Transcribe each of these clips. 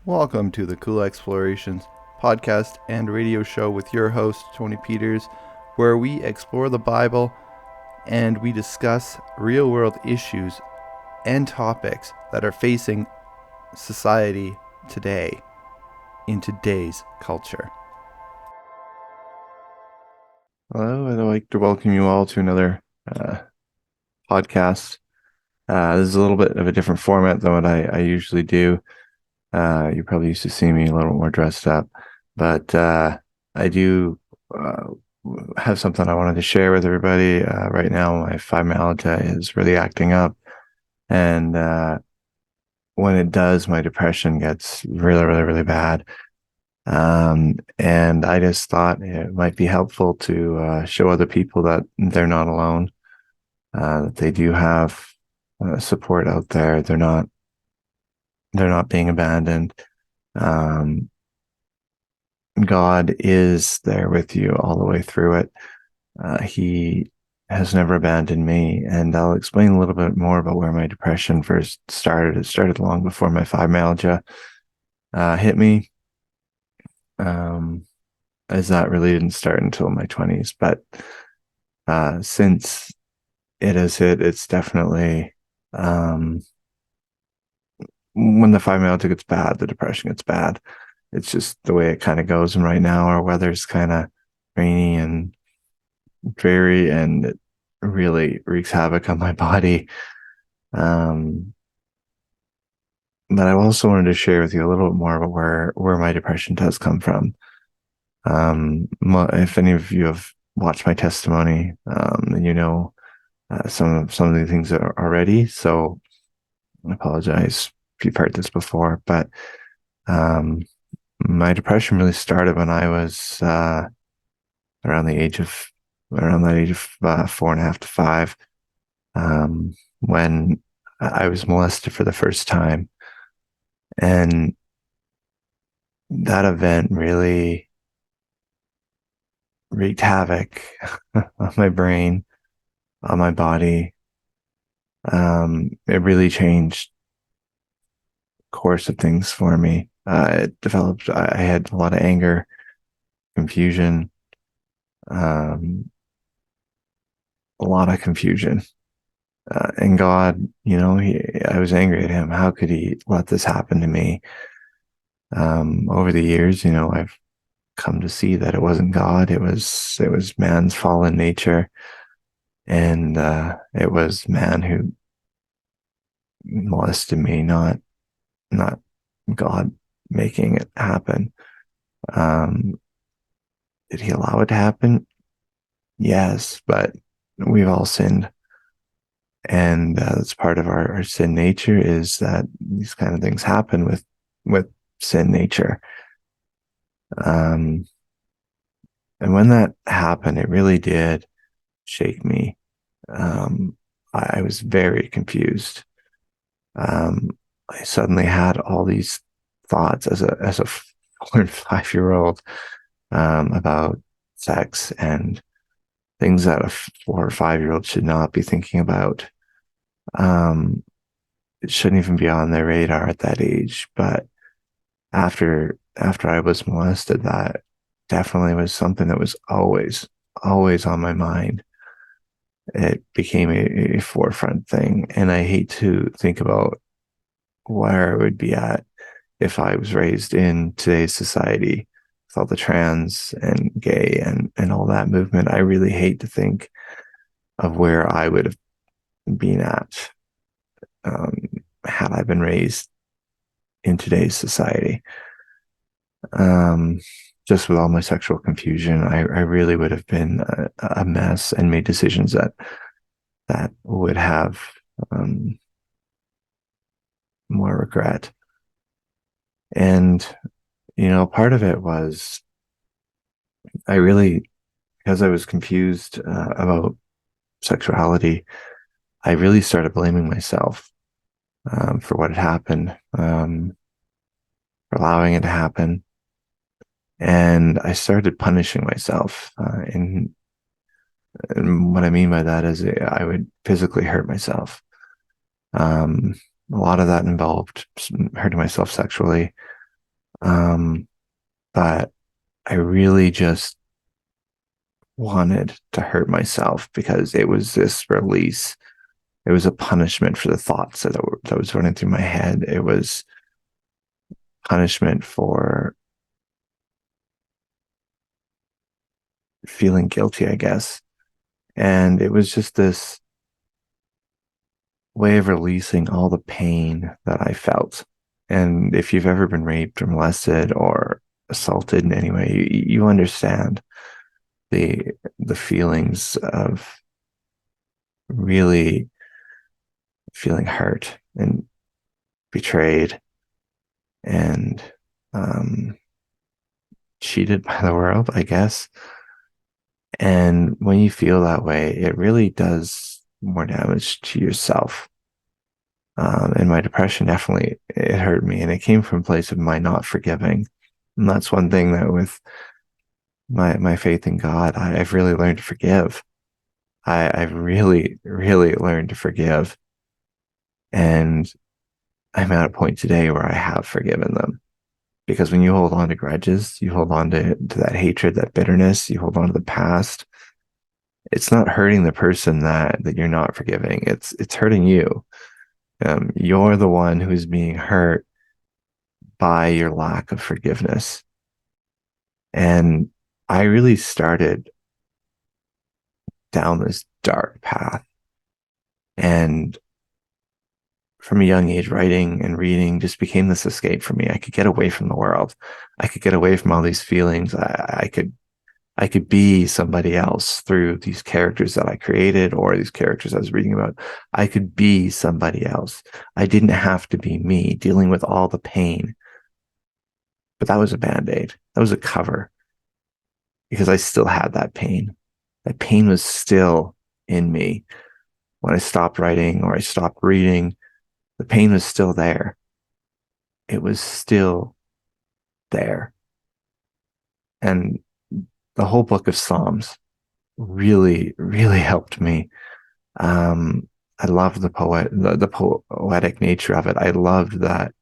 Welcome to the Cool Explorations podcast and radio show with your host, Tony Peters, where we explore the Bible and we discuss real world issues and topics that are facing society today in today's culture. Hello, I'd like to welcome you all to another podcast. This is a little bit of a different format than what I usually do. You probably used to see me a little more dressed up, but I do have something I wanted to share with everybody. Right now, my fibromyalgia is really acting up, and when it does, my depression gets really, really, really bad. And I just thought it might be helpful to show other people that they're not alone, that they do have support out there. They're not being abandoned. Um, God is there with you all the way through it. He has never abandoned me. And I'll explain a little bit more about where my depression first started. It started long before my fibromyalgia hit me, as that really didn't start until my 20s. But since it has hit, it's definitely when the fibromyalgia gets bad, the depression gets bad. It's just the way it kind of goes. And right now, our weather's kind of rainy and dreary, and it really wreaks havoc on my body. But I also wanted to share with you a little bit more about where my depression does come from. If any of you have watched my testimony, then you know some of the things already. So I apologize if you've heard this before, but my depression really started when I was around that age of 4.5 to 5, when I was molested for the first time. And that event really wreaked havoc on my brain, on my body. It really changed the course of things for me. I had a lot of anger, confusion, a lot of confusion. And God, I was angry at him. How could he let this happen to me? Over the years, I've come to see that it wasn't God. It was man's fallen nature. And it was man who molested me, not God making it happen. Um, did he allow it to happen? Yes, but we've all sinned. And that's part of our sin nature, is that these kind of things happen with sin nature. And when that happened, it really did shake me. I was very confused. I suddenly had all these thoughts as a 4 and 5 year old, about sex and things that a 4 or 5 year old should not be thinking about. Um, it shouldn't even be on their radar at that age. But after I was molested, that definitely was something that was always on my mind. It became a forefront thing, and I hate to think about where I would be at if I was raised in today's society with all the trans and gay and all that movement. I really hate to think of where I would have been at, um, had I been raised in today's society. Um, just with all my sexual confusion, I really would have been a mess and made decisions that would have more regret. And part of it was I really, because I was confused about sexuality, I really started blaming myself for what had happened, for allowing it to happen. And I started punishing myself. And what I mean by that is I would physically hurt myself. A lot of that involved hurting myself sexually. Um, but I really just wanted to hurt myself because it was this release. It was a punishment for the thoughts that was running through my head. It was punishment for feeling guilty, I guess. And it was just this way of releasing all the pain that I felt. And if you've ever been raped or molested or assaulted in any way, you understand the the feelings of really feeling hurt and betrayed and um, cheated by the world, I guess. And when you feel that way, it really does more damage to yourself. And my depression definitely it hurt me, and it came from a place of my not forgiving. And that's one thing that with my faith in God, I've really learned to forgive. I've really learned to forgive, and I'm at a point today where I have forgiven them. Because when you hold on to grudges, you hold on to that hatred, that bitterness, you hold on to the past. It's not hurting the person that you're not forgiving. It's hurting you. You're the one who's being hurt by your lack of forgiveness. And I really started down this dark path. And from a young age, writing and reading just became this escape for me. I could get away from the world. I could get away from all these feelings. I could be somebody else through these characters that I created or these characters I was reading about. I could be somebody else. I didn't have to be me dealing with all the pain. But that was a band-aid. That was a cover because I still had that pain. That pain was still in me. When I stopped writing or I stopped reading, the pain was still there. It was still there. And the whole book of Psalms really helped me. I loved the poetic nature of it. I loved that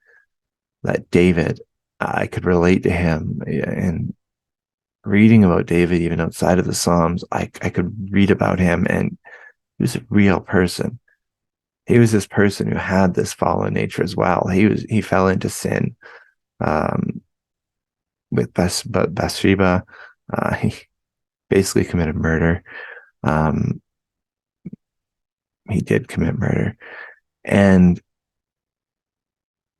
David, I could relate to him, and reading about David, even outside of the Psalms, I could read about him, and he was a real person. He was this person who had this fallen nature as well. He fell into sin um, with Bathsheba. He basically committed murder. Um, he did commit murder, and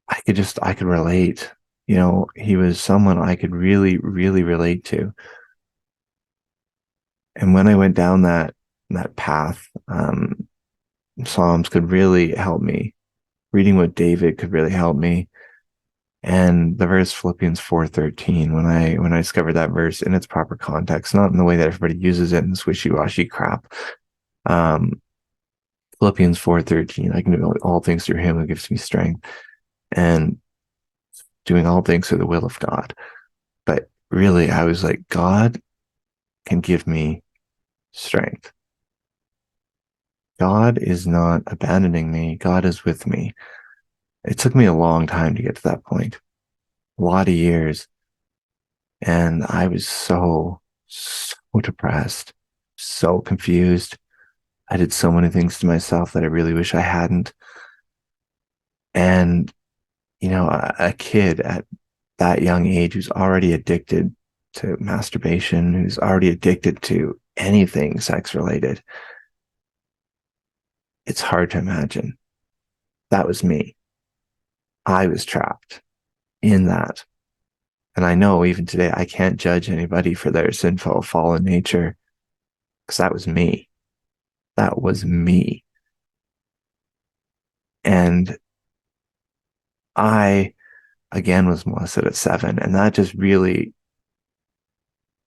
I could relate. You know, he was someone I could really relate to. And when I went down that path, Psalms could really help me. Reading what David could really help me. And the verse Philippians 4:13, when I discovered that verse in its proper context, not in the way that everybody uses it in this wishy-washy crap. Um, Philippians 4:13, I can do all things through him who gives me strength, and doing all things through the will of God. But really, I was like, God can give me strength. God is not abandoning me. God is with me. It took me a long time to get to that point, a lot of years. And I was so depressed, so confused. I did so many things to myself that I really wish I hadn't. And, you know, a kid at that young age who's already addicted to masturbation, who's already addicted to anything sex related, it's hard to imagine. That was me. I was trapped in that. And I know even today, I can't judge anybody for their sinful, fallen nature because that was me. That was me. And I, again, was molested at 7. And that just really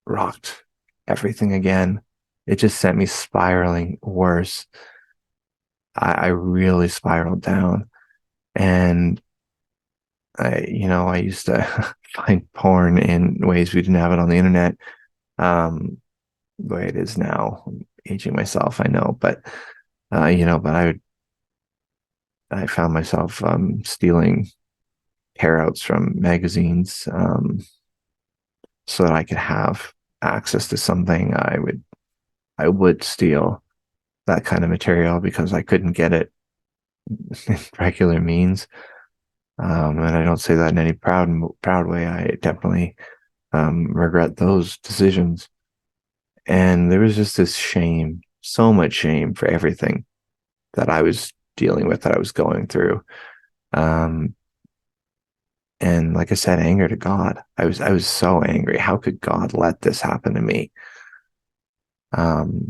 rocked everything again. It just sent me spiraling worse. I really spiraled down. And I used to find porn in ways we didn't have it on the internet. The way it is now, I'm aging myself, I know, but but I found myself stealing tearouts from magazines, so that I could have access to something. I would steal that kind of material because I couldn't get it in regular means. And I don't say that in any proud way. I definitely regret those decisions. And there was just this shame, so much shame for everything that I was dealing with, that I was going through. Um, and like I said, anger to God. I was so angry. How could God let this happen to me? Um,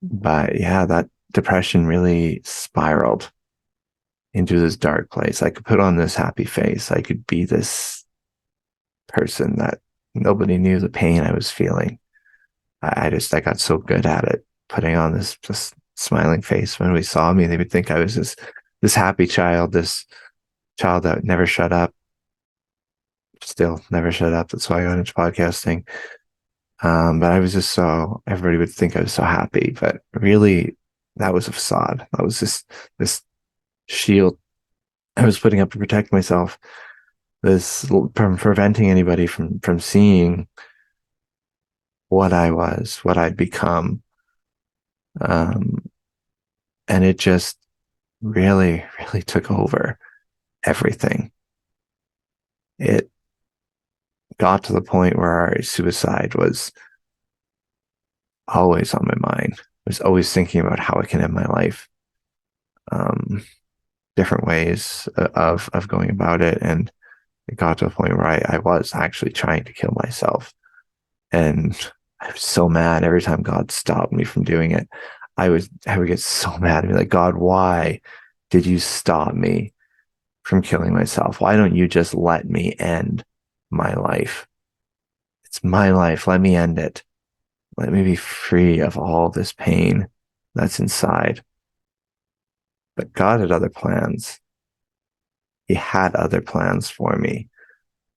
but yeah, that depression really spiraled into this dark place. I could put on this happy face. I could be this person that nobody knew the pain I was feeling. I got so good at it, putting on this just smiling face. When we saw me, they would think I was this happy child, this child that never shut up, still never shut up. That's why I got into podcasting. But I was just so, everybody would think I was so happy, but really that was a facade. That was just this shield I was putting up to protect myself, this from preventing anybody from seeing what I was, what I'd become. Um, and it just really, really took over everything. It got to the point where suicide was always on my mind. I was always thinking about how I can end my life, um, different ways of going about it. And it got to a point where I was actually trying to kill myself. And I was so mad every time God stopped me from doing it. I would get so mad and be like, God, why did you stop me from killing myself? Why don't you just let me end my life? It's my life. Let me end it. Let me be free of all this pain that's inside. But God had other plans. He had other plans for me.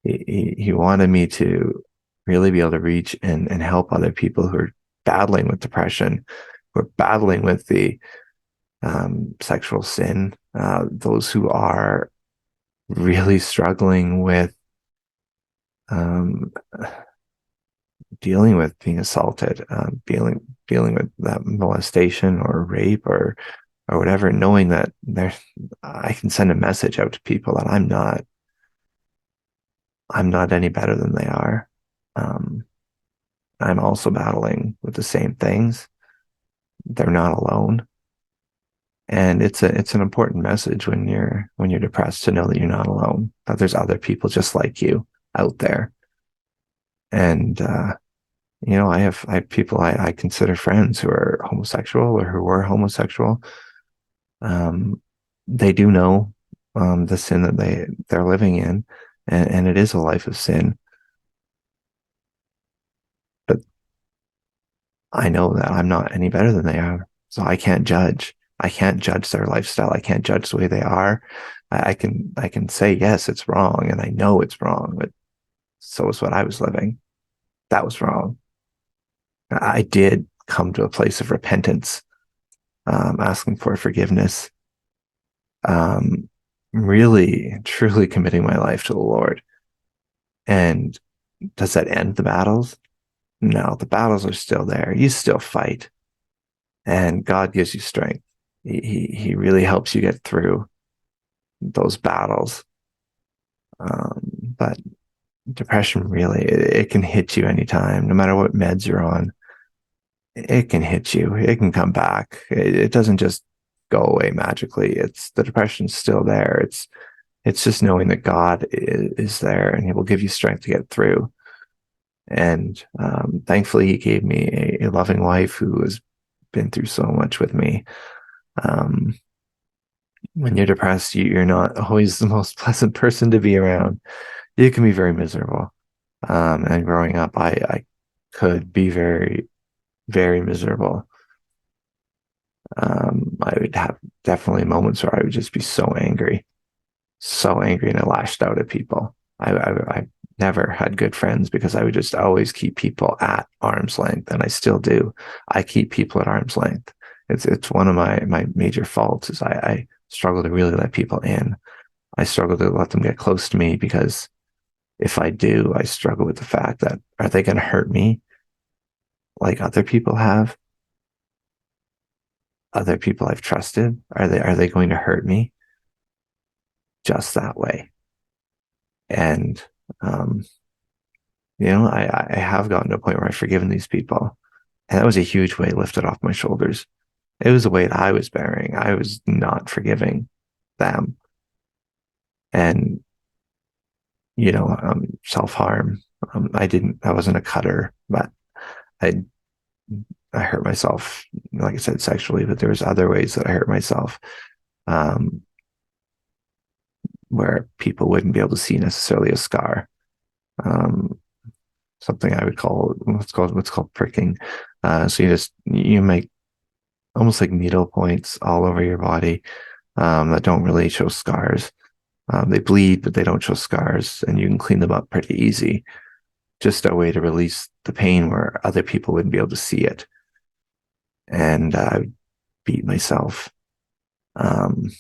He wanted me to really be able to reach and help other people who are battling with depression, who are battling with the sexual sin, those who are really struggling with um, dealing with being assaulted, dealing with that molestation or rape or whatever, knowing that I can send a message out to people that I'm not any better than they are. Um, I'm also battling with the same things. They're not alone. And it's an important message when you're depressed, to know that you're not alone, that there's other people just like you out there. And I have people I consider friends who are homosexual or who were homosexual. Um, they do know the sin that they're living in, and it is a life of sin. But I know that I'm not any better than they are, so I can't judge. I can't judge their lifestyle. I can't judge the way they are. I can say yes, it's wrong, and I know it's wrong, but so is what I was living. That was wrong. I did come to a place of repentance, asking for forgiveness, um, really, truly committing my life to the Lord. And does that end the battles? No, the battles are still there. You still fight, and God gives you strength. He really helps you get through those battles. But depression really, it can hit you anytime, no matter what meds you're on. It can hit you. It can come back. It doesn't just go away magically. It's the depression's still there. It's just knowing that God is there and He will give you strength to get through. And thankfully, He gave me a loving wife who has been through so much with me. Um, when you're depressed, you're not always the most pleasant person to be around. You can be very miserable. And growing up, I could be very, very miserable. I would have definitely moments where I would just be so angry, and I lashed out at people. I never had good friends because I would just always keep people at arm's length, and I still do. I keep people at arm's length. It's one of my major faults is I struggle to really let people in. I struggle to let them get close to me because if I do, I struggle with the fact that are they going to hurt me like other people have? Other people I've trusted? Are they going to hurt me just that way? And um, I have gotten to a point where I've forgiven these people. And that was a huge weight lifted off my shoulders. It was a weight I was bearing. I was not forgiving them. And, self-harm. I wasn't a cutter, but I, I hurt myself, like I said, sexually, but there was other ways that I hurt myself, um, where people wouldn't be able to see necessarily a scar. Um, Something I would call what's called pricking. So you make almost like needle points all over your body, that don't really show scars. They bleed, but they don't show scars, and you can clean them up pretty easy. Just a way to release the pain where other people wouldn't be able to see it. And I beat myself. Um,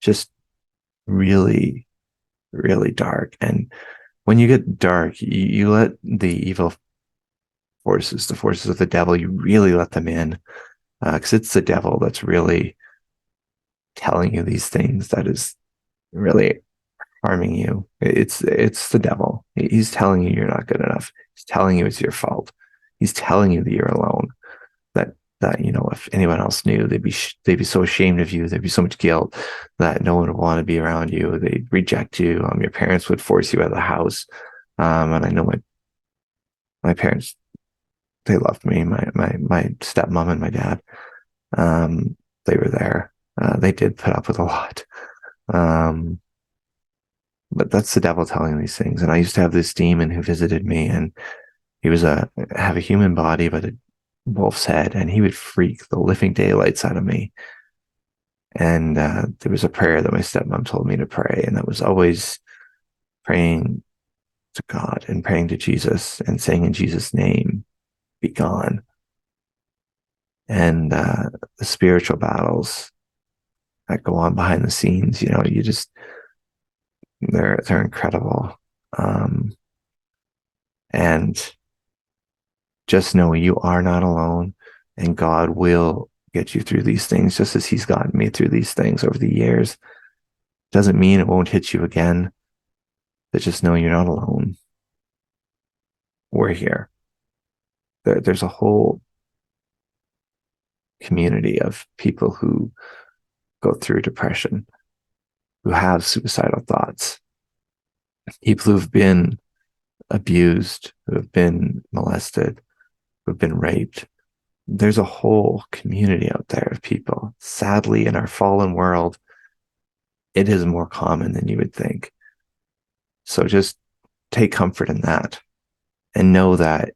just really, really dark. And when you get dark, you let the evil forces, the forces of the devil, you really let them in, because it's the devil that's really telling you these things that is really harming you. It's the devil. He's telling you you're not good enough. He's telling you it's your fault. He's telling you that you're alone. That if anyone else knew, they'd be so ashamed of you. There'd be so much guilt that no one would want to be around you. They'd reject you. Your parents would force you out of the house. And I know my parents, they loved me. My stepmom and my dad, they were there. They did put up with a lot. Um, but that's the devil telling these things. And I used to have this demon who visited me, and he have a human body, but a wolf's head, and he would freak the living daylights out of me. And there was a prayer that my stepmom told me to pray, and that was always praying to God and praying to Jesus and saying in Jesus' name, be gone. And the spiritual battles that go on behind the scenes, they're incredible. And just know you are not alone, and God will get you through these things just as he's gotten me through these things over the years. Doesn't mean it won't hit you again, but just know you're not alone. We're here. There's a whole community of people who go through depression, who have suicidal thoughts, people who've been abused, who have been molested, who have been raped. There's a whole community out there of people. Sadly, in our fallen world, it is more common than you would think. So just take comfort in that and know that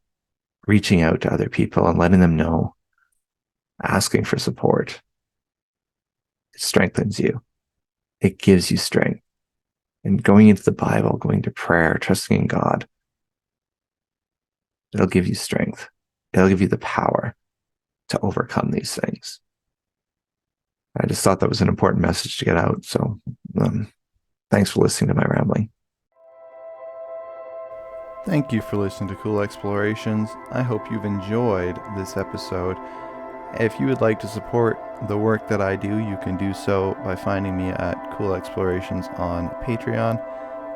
reaching out to other people and letting them know, asking for support, it strengthens you. It gives you strength. And going into the Bible, going to prayer, trusting in God, it'll give you strength. It'll give you the power to overcome these things. I just thought that was an important message to get out. So thanks for listening to my rambling. Thank you for listening to Cool Explorations. I hope you've enjoyed this episode. If you would like to support the work that I do, you can do so by finding me at Cool Explorations on Patreon,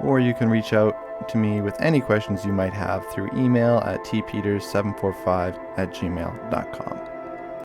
or you can reach out to me with any questions you might have through email at tpeters745@gmail.com.